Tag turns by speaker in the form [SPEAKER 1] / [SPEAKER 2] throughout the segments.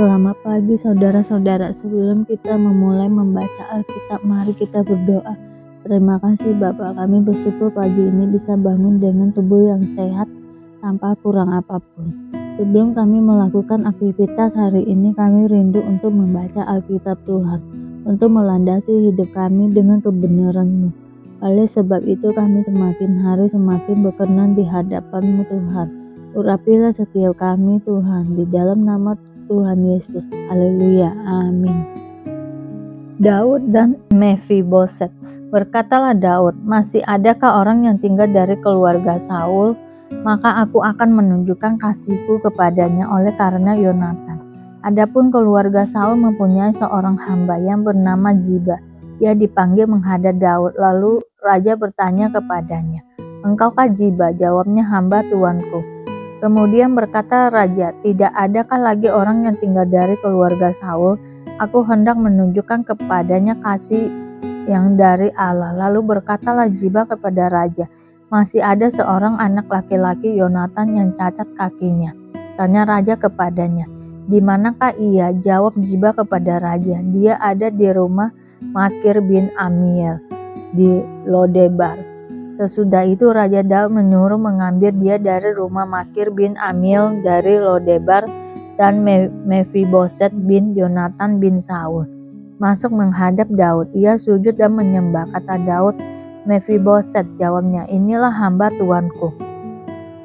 [SPEAKER 1] Selamat pagi saudara-saudara. Sebelum kita memulai membaca Alkitab, mari kita berdoa. Terima kasih Bapa, kami bersyukur pagi ini bisa bangun dengan tubuh yang sehat tanpa kurang apapun. Sebelum kami melakukan aktivitas hari ini, kami rindu untuk membaca Alkitab Tuhan, untuk melandasi hidup kami dengan kebenaran-Mu. Oleh sebab itu kami semakin hari semakin berkenan di hadapan-Mu Tuhan. Urapilah setiap kami Tuhan, di dalam nama Tuhan Yesus. Haleluya. Amin. Daud dan Mefiboset. Berkatalah Daud, masih adakah orang yang tinggal dari keluarga Saul? Maka aku akan menunjukkan kasihku kepadanya oleh karena Yonatan. Adapun keluarga Saul mempunyai seorang hamba yang bernama Ziba. Ia dipanggil menghadap Daud, lalu raja bertanya kepadanya, "Engkaukah Ziba?" Jawabnya, "Hamba tuanku." Kemudian berkata raja, "Tidak adakah lagi orang yang tinggal dari keluarga Saul? Aku hendak menunjukkan kepadanya kasih yang dari Allah." Lalu berkatalah Ziba kepada raja, "Masih ada seorang anak laki-laki Yonatan yang cacat kakinya." Tanya raja kepadanya, "Di manakah ia?" Jawab Ziba kepada raja, "Dia ada di rumah Makir bin Amiel di Lodebar." Sesudah itu Raja Daud menyuruh mengambil dia dari rumah Makir bin Amiel dari Lodebar, dan Mefiboset bin Yonatan bin Saul masuk menghadap Daud. Ia sujud dan menyembah. Kata Daud, "Mefiboset," jawabnya, "Inilah hamba tuanku."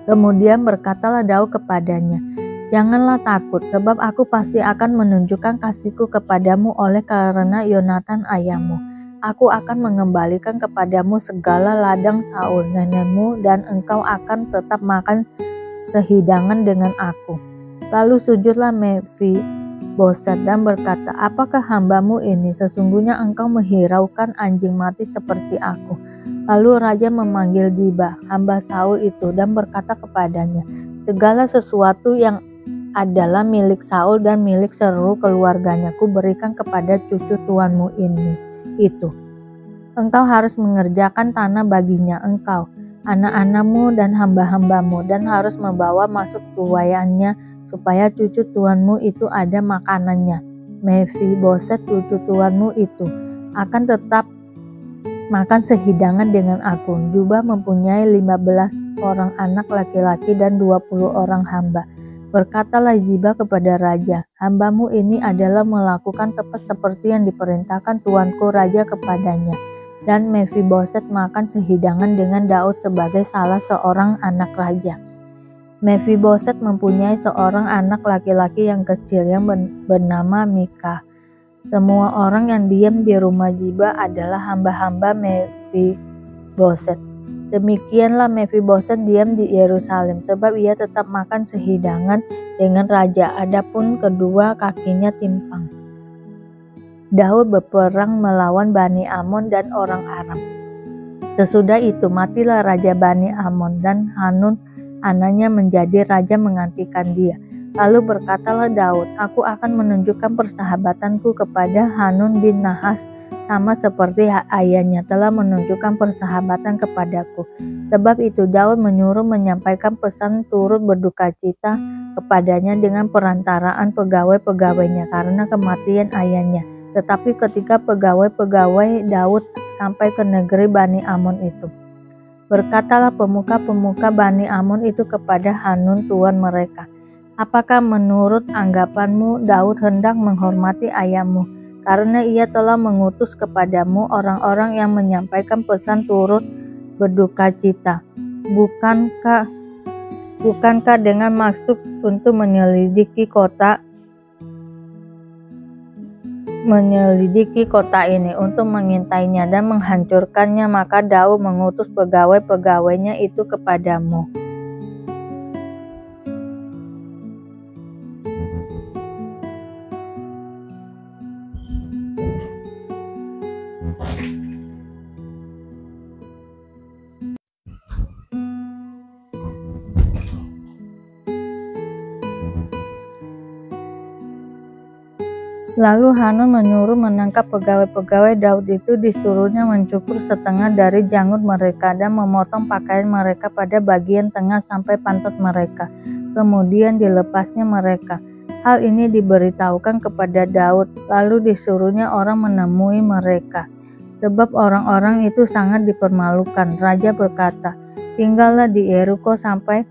[SPEAKER 1] Kemudian berkatalah Daud kepadanya, "Janganlah takut, sebab aku pasti akan menunjukkan kasihku kepadamu oleh karena Yonatan ayahmu. Aku akan mengembalikan kepadamu segala ladang Saul nenekmu, dan engkau akan tetap makan sehidangan dengan aku." Lalu sujudlah Mefiboset dan berkata, "Apakah hambamu ini? Sesungguhnya engkau menghiraukan anjing mati seperti aku." Lalu raja memanggil Ziba, hamba Saul itu, dan berkata kepadanya, "Segala sesuatu yang adalah milik Saul dan milik seluruh keluarganya kuberikan kepada cucu tuanmu itu. Engkau harus mengerjakan tanah baginya, engkau, anak-anakmu dan hamba-hambamu, dan harus membawa masuk tuayannya supaya cucu tuanmu itu ada makanannya. Mefiboset cucu tuanmu itu akan tetap makan sehidangan dengan aku." Ziba mempunyai 15 orang anak laki-laki dan 20 orang hamba. Berkatalah Ziba kepada raja, "Hambamu ini adalah melakukan tepat seperti yang diperintahkan tuanku raja kepadanya." Dan Mefiboset makan sehidangan dengan Daud sebagai salah seorang anak raja. Mefiboset mempunyai seorang anak laki-laki yang kecil yang bernama Mika. Semua orang yang diam di rumah Ziba adalah hamba-hamba Mefiboset. Demikianlah Mefiboset diam di Yerusalem, sebab ia tetap makan sehidangan dengan raja, adapun kedua kakinya timpang. Daud berperang melawan Bani Amon dan orang Aram. Sesudah itu matilah Raja Bani Amon, dan Hanun anaknya menjadi raja menggantikan dia. Lalu berkatalah Daud, "Aku akan menunjukkan persahabatanku kepada Hanun bin Nahas, sama seperti ayahnya telah menunjukkan persahabatan kepadaku." Sebab itu Daud menyuruh menyampaikan pesan turut berduka cita kepadanya dengan perantaraan pegawai-pegawainya karena kematian ayahnya. Tetapi ketika pegawai-pegawai Daud sampai ke negeri Bani Amon itu, berkatalah pemuka-pemuka Bani Amon itu kepada Hanun tuan mereka, "Apakah menurut anggapanmu Daud hendak menghormati ayahmu, karena ia telah mengutus kepadamu orang-orang yang menyampaikan pesan turut berduka cita? Bukankah dengan maksud untuk menyelidiki kota ini untuk mengintainya dan menghancurkannya, maka Daud mengutus pegawai-pegawainya itu kepadamu." Lalu Hanun menyuruh menangkap pegawai-pegawai Daud itu. Disuruhnya mencukur setengah dari janggut mereka dan memotong pakaian mereka pada bagian tengah sampai pantat mereka. Kemudian dilepasnya mereka. Hal ini diberitahukan kepada Daud, lalu disuruhnya orang menemui mereka. Sebab orang-orang itu sangat dipermalukan. Raja berkata, tinggallah di Yeriko sampai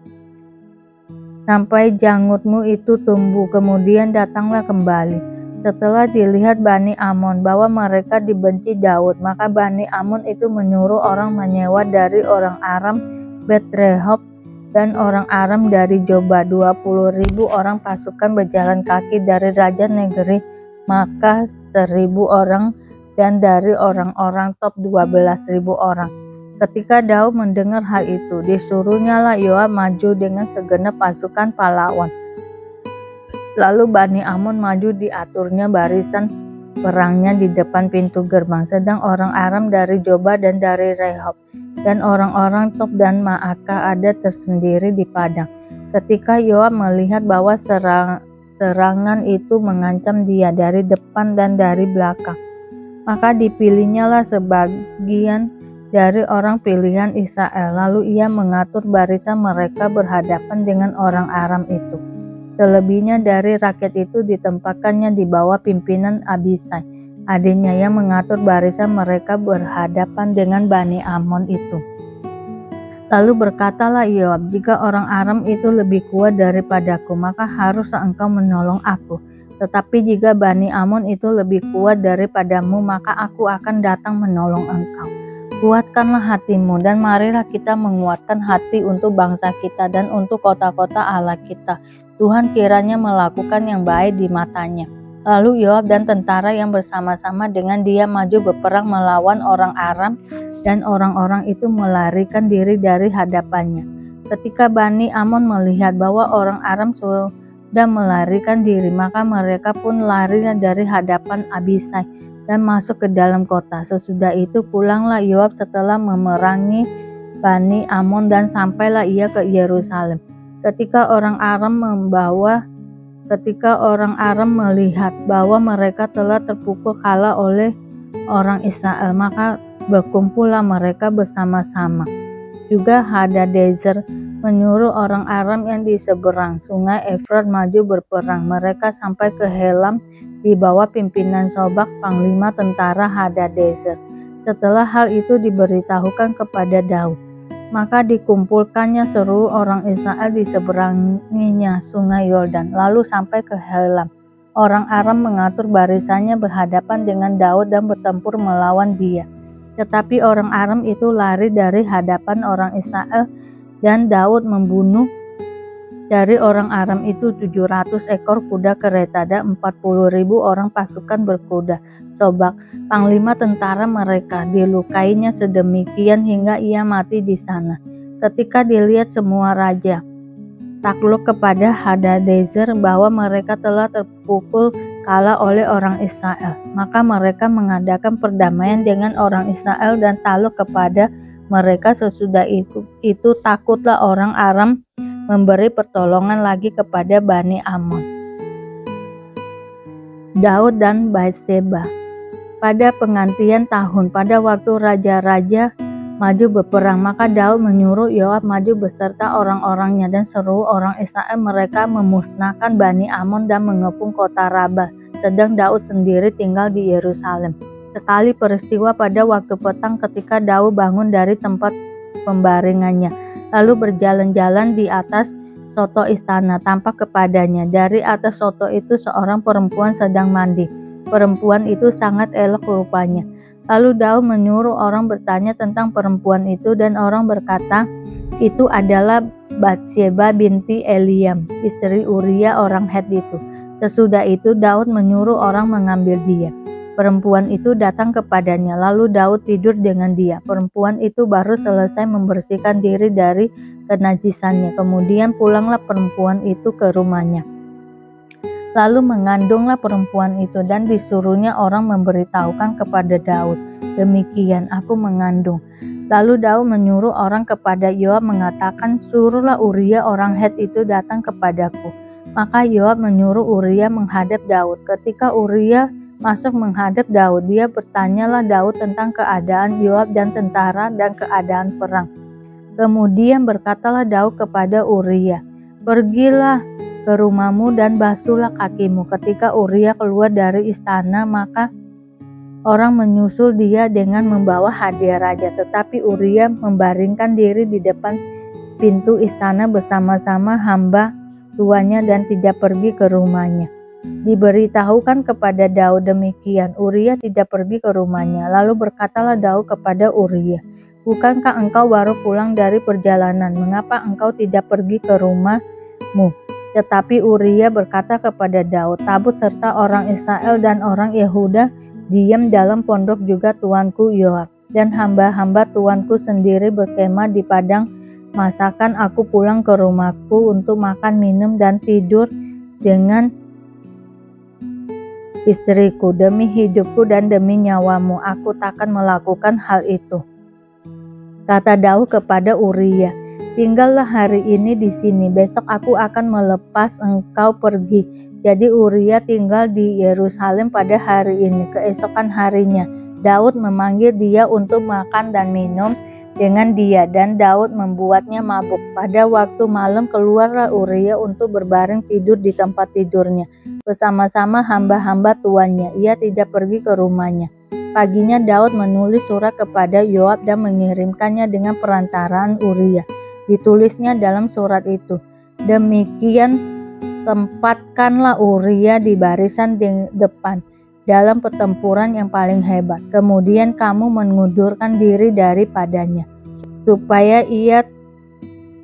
[SPEAKER 1] janggutmu itu tumbuh, kemudian datanglah kembali. Setelah dilihat Bani Amon bahwa mereka dibenci Daud, maka Bani Amon itu menyuruh orang menyewa dari orang Aram Bet-Rehob dan orang Aram dari Joba 20.000 orang pasukan berjalan kaki dari raja negeri Maka 1.000 orang dan dari orang-orang Tob 12.000 orang. Ketika Daud mendengar hal itu, disuruhnyalah Yoab maju dengan segenap pasukan pahlawan. Lalu Bani Amon maju, diaturnya barisan perangnya di depan pintu gerbang, sedang orang Aram dari Joba dan dari Rehob dan orang-orang Tob dan Maaka ada tersendiri di padang. Ketika Yoab melihat bahwa serangan itu mengancam dia dari depan dan dari belakang, maka dipilihnyalah sebagian dari orang pilihan Israel, lalu ia mengatur barisan mereka berhadapan dengan orang Aram itu. Selebihnya dari rakyat itu ditempatkannya di bawah pimpinan Abisai, adiknya, yang mengatur barisan mereka berhadapan dengan Bani Amon itu. Lalu berkatalah Yoab, jika orang Aram itu lebih kuat daripadaku, maka haruslah engkau menolong aku. Tetapi jika Bani Amon itu lebih kuat daripadamu, maka aku akan datang menolong engkau. Kuatkanlah hatimu, dan marilah kita menguatkan hati untuk bangsa kita dan untuk kota-kota Allah kita. Tuhan kiranya melakukan yang baik di matanya. Lalu Yoab dan tentara yang bersama-sama dengan dia maju berperang melawan orang Aram, dan orang-orang itu melarikan diri dari hadapannya. Ketika Bani Amon melihat bahwa orang Aram sudah melarikan diri, maka mereka pun lari dari hadapan Abisai dan masuk ke dalam kota. Sesudah itu pulanglah Yoab setelah memerangi Bani Amon dan sampailah ia ke Yerusalem. Ketika orang Aram melihat bahwa mereka telah terpukul kalah oleh orang Israel, maka berkumpullah mereka bersama-sama. Juga Hadadezer menyuruh orang Aram yang di seberang sungai Efrat maju berperang. Mereka sampai ke Helam di bawah pimpinan Sobak, panglima tentara Hadadezer. Setelah hal itu diberitahukan kepada Daud, maka dikumpulkannya seluruh orang Israel di seberanginya sungai Yordan, lalu sampai ke Helam. Orang Aram mengatur barisannya berhadapan dengan Daud dan bertempur melawan dia. Tetapi orang Aram itu lari dari hadapan orang Israel, dan Daud membunuh dari orang Aram itu 700 ekor kuda kereta dan 40.000 orang pasukan berkuda. Sobak, panglima tentara mereka, dilukainya sedemikian hingga ia mati di sana. Ketika dilihat semua raja takluk kepada Hadadezer bahwa mereka telah terpukul kalah oleh orang Israel, maka mereka mengadakan perdamaian dengan orang Israel dan takluk kepada mereka. Sesudah itu takutlah orang Aram memberi pertolongan lagi kepada Bani Amon. Daud dan Batseba. Pada pengantian tahun, pada waktu raja-raja maju berperang, maka Daud menyuruh Yoab maju beserta orang-orangnya dan seluruh orang Israel. Mereka memusnahkan Bani Amon dan mengepung kota Raba, sedang Daud sendiri tinggal di Yerusalem. Sekali peristiwa pada waktu petang ketika Daud bangun dari tempat pembaringannya, lalu berjalan-jalan di atas soto istana, tampak kepadanya dari atas soto itu seorang perempuan sedang mandi. Perempuan itu sangat elok rupanya. Lalu Daud menyuruh orang bertanya tentang perempuan itu, dan orang berkata, itu adalah Batseba binti Eliam, istri Uria orang Het itu. Sesudah itu Daud menyuruh orang mengambil dia. Perempuan itu datang kepadanya, lalu Daud tidur dengan dia. Perempuan itu baru selesai membersihkan diri dari kenajisannya. Kemudian pulanglah perempuan itu ke rumahnya. Lalu mengandunglah perempuan itu, dan disuruhnya orang memberitahukan kepada Daud, demikian, aku mengandung. Lalu Daud menyuruh orang kepada Yoab mengatakan, suruhlah Uria orang Het itu datang kepadaku. Maka Yoab menyuruh Uria menghadap Daud. Ketika Uria masuk menghadap Daud, dia bertanyalah Daud tentang keadaan Yoab dan tentara dan keadaan perang. Kemudian berkatalah Daud kepada Uria, pergilah ke rumahmu dan basuhlah kakimu." Ketika Uria keluar dari istana, maka orang menyusul dia dengan membawa hadiah raja, tetapi Uria membaringkan diri di depan pintu istana bersama-sama hamba tuannya dan tidak pergi ke rumahnya. Diberitahukan kepada Daud demikian, Uria tidak pergi ke rumahnya. Lalu berkatalah Daud kepada Uria, "Bukankah engkau baru pulang dari perjalanan? Mengapa engkau tidak pergi ke rumahmu?" Tetapi Uria berkata kepada Daud, "Tabut serta orang Israel dan orang Yehuda diam dalam pondok juga tuanku Yoab, dan hamba-hamba tuanku sendiri berkemah di padang masakan. Aku pulang ke rumahku untuk makan, minum, dan tidur dengan istriku. Demi hidupku dan demi nyawamu, aku takkan melakukan hal itu." Kata Daud kepada Uria, "Tinggallah hari ini di sini, besok aku akan melepas engkau pergi." Jadi Uria tinggal di Yerusalem pada hari ini. Keesokan harinya, Daud memanggil dia untuk makan dan minum dengan dia, dan Daud membuatnya mabuk. Pada waktu malam keluarlah Uria untuk berbaring tidur di tempat tidurnya bersama-sama hamba-hamba tuannya. Ia tidak pergi ke rumahnya. Paginya Daud menulis surat kepada Yoab dan mengirimkannya dengan perantaraan Uria. Ditulisnya dalam surat itu, "Demikian tempatkanlah Uria di barisan depan dalam pertempuran yang paling hebat. Kemudian kamu mengundurkan diri daripadanya, supaya ia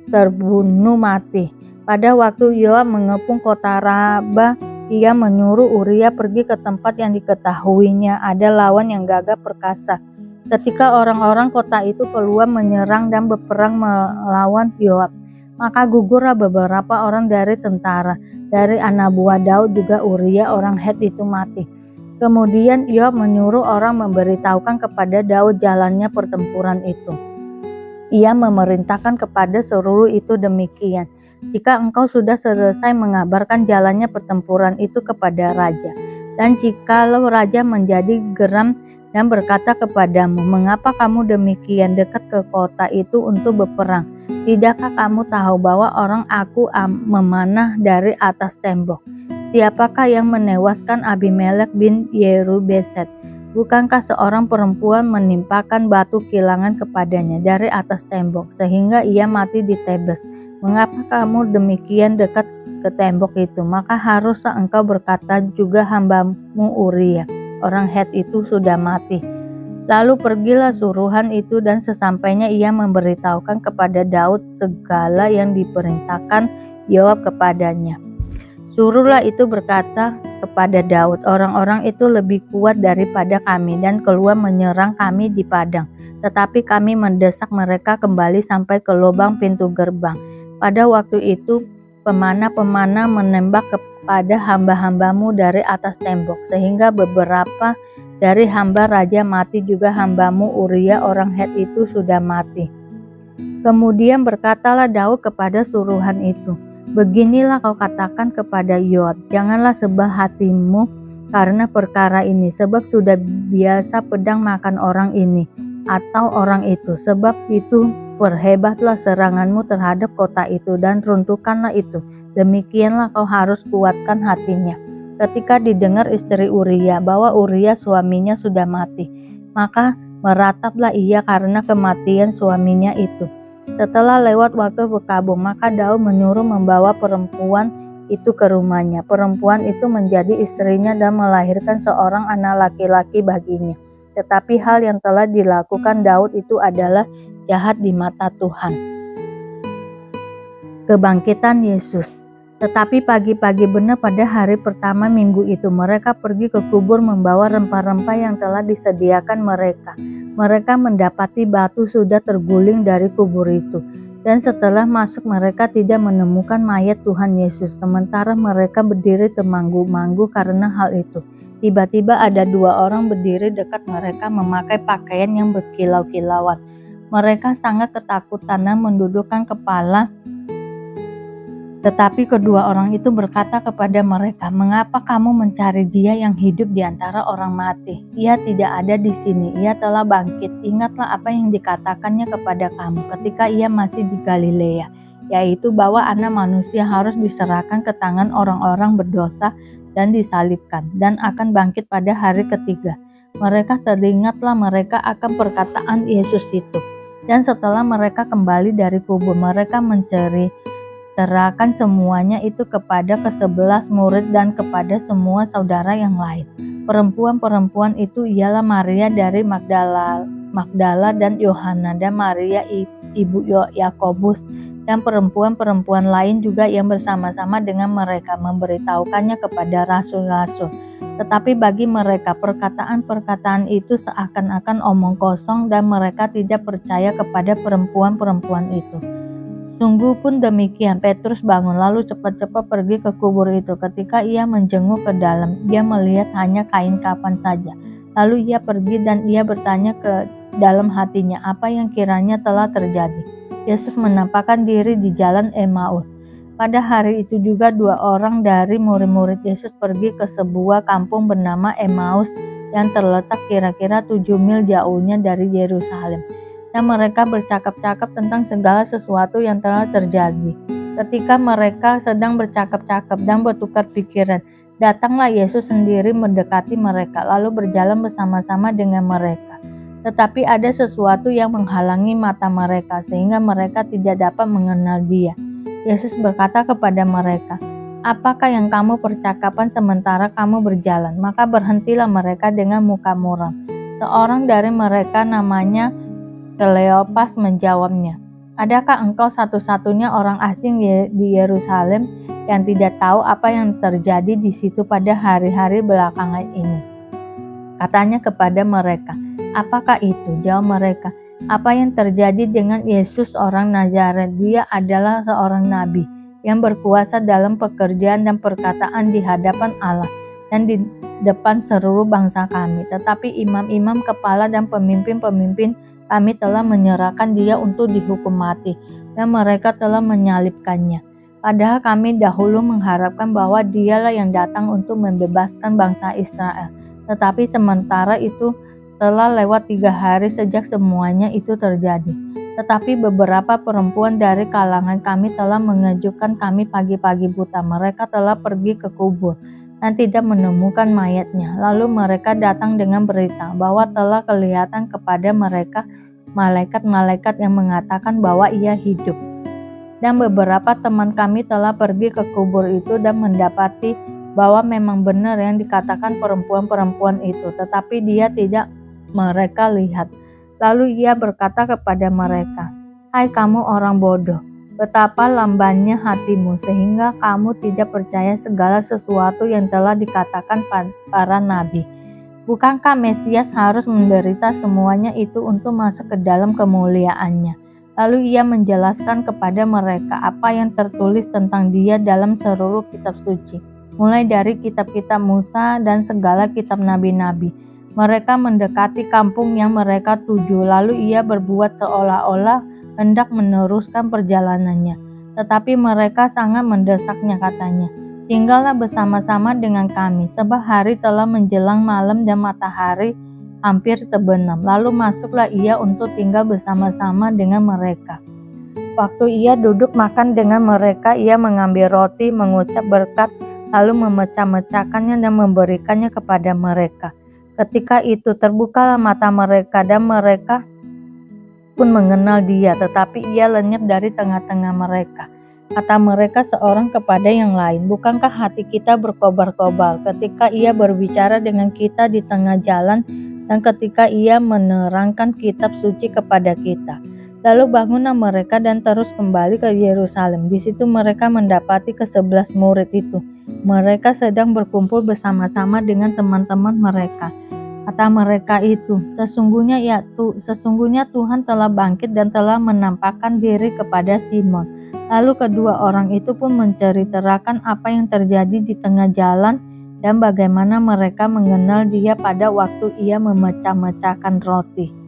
[SPEAKER 1] terbunuh mati." Pada waktu Yoab mengepung kota Raba, ia menyuruh Uria pergi ke tempat yang diketahuinya ada lawan yang gagah perkasa. Ketika orang-orang kota itu keluar menyerang dan berperang melawan Yoab, maka gugurlah beberapa orang dari tentara. Dari anak buah Daud juga Uria orang Het itu mati. Kemudian Yoab menyuruh orang memberitahukan kepada Daud jalannya pertempuran itu. Ia memerintahkan kepada seluruh itu demikian, "Jika engkau sudah selesai mengabarkan jalannya pertempuran itu kepada raja, dan jikalau raja menjadi geram dan berkata kepadamu, 'Mengapa kamu demikian dekat ke kota itu untuk berperang? Tidakkah kamu tahu bahwa orang aku memanah dari atas tembok? Siapakah yang menewaskan Abimelek bin Yerubeset? Bukankah seorang perempuan menimpakan batu kilangan kepadanya dari atas tembok, sehingga ia mati di Tebes? Mengapa kamu demikian dekat ke tembok itu? Maka haruslah engkau berkata juga, hambamu Uria orang Het itu sudah mati.' Lalu pergilah suruhan itu, dan sesampainya ia memberitahukan kepada Daud segala yang diperintahkan Yoab kepadanya. Suruhlah itu berkata kepada Daud, 'Orang-orang itu lebih kuat daripada kami dan keluar menyerang kami di padang. Tetapi kami mendesak mereka kembali sampai ke lubang pintu gerbang.' Pada waktu itu pemanah-pemanah menembak kepada hamba-hambamu dari atas tembok, sehingga beberapa dari hamba raja mati, juga hambamu Uria orang Het itu sudah mati." Kemudian berkatalah Daud kepada suruhan itu, "Beginilah kau katakan kepada Yoab, janganlah sebal hatimu karena perkara ini, sebab sudah biasa pedang makan orang ini atau orang itu. Sebab itu perhebatlah seranganmu terhadap kota itu dan runtuhkanlah itu. Demikianlah kau harus kuatkan hatinya." Ketika didengar istri Uria bahwa Uria suaminya sudah mati, maka merataplah ia karena kematian suaminya itu. Setelah lewat waktu berkabung, maka Daud menyuruh membawa perempuan itu ke rumahnya. Perempuan itu menjadi istrinya dan melahirkan seorang anak laki-laki baginya. Tetapi hal yang telah dilakukan Daud itu adalah jahat di mata Tuhan. Kebangkitan Yesus. Tetapi pagi-pagi benar pada hari pertama minggu itu, mereka pergi ke kubur membawa rempah-rempah yang telah disediakan mereka. Mereka mendapati batu sudah terguling dari kubur itu. Dan setelah masuk mereka tidak menemukan mayat Tuhan Yesus. Sementara mereka berdiri termanggu-manggu karena hal itu. Tiba-tiba ada dua orang berdiri dekat mereka memakai pakaian yang berkilau-kilauan. Mereka sangat ketakutan dan mendudukkan kepala. Tetapi kedua orang itu berkata kepada mereka, "Mengapa kamu mencari Dia yang hidup di antara orang mati? Ia tidak ada di sini, Ia telah bangkit. Ingatlah apa yang dikatakannya kepada kamu ketika Ia masih di Galilea. yaitu bahwa Anak Manusia harus diserahkan ke tangan orang-orang berdosa dan disalibkan, dan akan bangkit pada hari ketiga. Mereka teringatlah mereka akan perkataan Yesus itu. Dan setelah mereka kembali dari kubur, mereka menceritakan semuanya itu kepada ke-11 murid dan kepada semua saudara yang lain. Perempuan-perempuan itu ialah Maria dari Magdala dan Yohana, dan Maria ibu Yakobus, dan perempuan-perempuan lain juga yang bersama-sama dengan mereka memberitahukannya kepada rasul-rasul. Tetapi bagi mereka perkataan-perkataan itu seakan-akan omong kosong, dan mereka tidak percaya kepada perempuan-perempuan itu. Sungguh pun demikian, Petrus bangun lalu cepat-cepat pergi ke kubur itu. Ketika ia menjenguk ke dalam, ia melihat hanya kain kafan saja. Lalu ia pergi dan ia bertanya ke dalam hatinya apa yang kiranya telah terjadi. Yesus menampakkan diri di jalan Emmaus. Pada hari itu juga 2 orang dari murid-murid Yesus pergi ke sebuah kampung bernama Emmaus yang terletak kira-kira 7 mil jauhnya dari Yerusalem. Dan mereka bercakap-cakap tentang segala sesuatu yang telah terjadi. Ketika mereka sedang bercakap-cakap dan bertukar pikiran, datanglah Yesus sendiri mendekati mereka, lalu berjalan bersama-sama dengan mereka. Tetapi ada sesuatu yang menghalangi mata mereka, sehingga mereka tidak dapat mengenal Dia. Yesus berkata kepada mereka, "Apakah yang kamu percakapan sementara kamu berjalan?" Maka berhentilah mereka dengan muka muram. Seorang dari mereka namanya Kleopas menjawabnya, "Adakah engkau satu-satunya orang asing di Yerusalem yang tidak tahu apa yang terjadi di situ pada hari-hari belakangan ini?" Katanya kepada mereka, "Apakah itu?" Jawab mereka, "Apa yang terjadi dengan Yesus orang Nazaret? Dia adalah seorang nabi yang berkuasa dalam pekerjaan dan perkataan di hadapan Allah dan di depan seluruh bangsa kami. Tetapi imam-imam kepala dan pemimpin-pemimpin kami telah menyerahkan Dia untuk dihukum mati, dan mereka telah menyalibkannya. Padahal kami dahulu mengharapkan bahwa Dialah yang datang untuk membebaskan bangsa Israel. Tetapi sementara itu telah lewat 3 hari sejak semuanya itu terjadi. Tetapi beberapa perempuan dari kalangan kami telah mengejutkan kami pagi-pagi buta. Mereka telah pergi ke kubur dan tidak menemukan mayatnya. Lalu mereka datang dengan berita bahwa telah kelihatan kepada mereka malaikat-malaikat yang mengatakan bahwa Ia hidup. Dan beberapa teman kami telah pergi ke kubur itu dan mendapati bahwa memang benar yang dikatakan perempuan-perempuan itu, tetapi Dia tidak mereka lihat. Lalu Ia berkata kepada mereka, "Hai kamu orang bodoh, betapa lambannya hatimu sehingga kamu tidak percaya segala sesuatu yang telah dikatakan para nabi. Bukankah Mesias harus menderita semuanya itu untuk masuk ke dalam kemuliaannya?" Lalu Ia menjelaskan kepada mereka apa yang tertulis tentang Dia dalam seluruh kitab suci, mulai dari kitab-kitab Musa dan segala kitab nabi-nabi. Mereka mendekati kampung yang mereka tuju, lalu Ia berbuat seolah-olah hendak meneruskan perjalanannya. Tetapi mereka sangat mendesaknya, katanya, "Tinggallah bersama-sama dengan kami, sebab hari telah menjelang malam dan matahari hampir terbenam." Lalu masuklah Ia untuk tinggal bersama-sama dengan mereka. Waktu Ia duduk makan dengan mereka, Ia mengambil roti, mengucap berkat, lalu memecah-mecahkannya dan memberikannya kepada mereka. Ketika itu terbukalah mata mereka dan mereka pun mengenal Dia, tetapi Ia lenyap dari tengah-tengah mereka. Kata mereka seorang kepada yang lain, "Bukankah hati kita berkobar-kobar ketika Ia berbicara dengan kita di tengah jalan dan ketika Ia menerangkan kitab suci kepada kita?" Lalu bangunlah mereka dan terus kembali ke Yerusalem. Di situ mereka mendapati ke-11 murid itu. Mereka sedang berkumpul bersama-sama dengan teman-teman mereka. Kata mereka itu, sesungguhnya Tuhan telah bangkit dan telah menampakkan diri kepada Simon. Lalu kedua orang itu pun menceritakan apa yang terjadi di tengah jalan dan bagaimana mereka mengenal Dia pada waktu Ia memecah-mecahkan roti.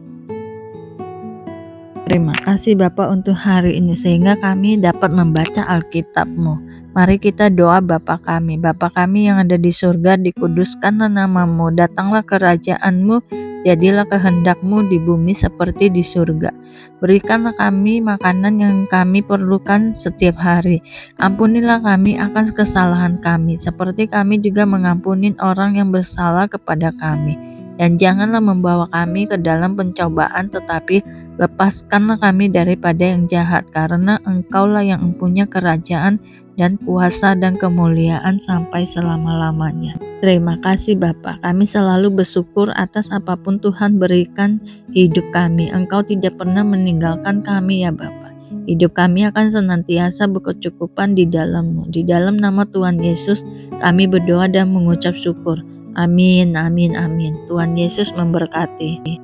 [SPEAKER 1] Terima kasih Bapa untuk hari ini sehingga kami dapat membaca Alkitab-Mu. Mari kita doa Bapa kami. Bapa kami yang ada di surga, dikuduskanlah nama-Mu. Datanglah kerajaan-Mu,
[SPEAKER 2] jadilah kehendak-Mu di bumi seperti di surga. Berikanlah kami makanan yang kami perlukan setiap hari. Ampunilah kami akan kesalahan kami, seperti kami juga mengampuni orang yang bersalah kepada kami. Dan janganlah membawa kami ke dalam pencobaan, tetapi lepaskanlah kami daripada yang jahat, karena Engkaulah yang mempunyai kerajaan dan kuasa dan kemuliaan sampai selama-lamanya. Terima kasih Bapa, kami selalu bersyukur atas apapun Tuhan berikan hidup kami. Engkau tidak pernah meninggalkan kami ya Bapa. Hidup kami akan senantiasa berkecukupan di dalam-Mu. Di dalam nama Tuhan Yesus kami berdoa dan mengucap syukur. Amin, amin, amin. Tuhan Yesus memberkati.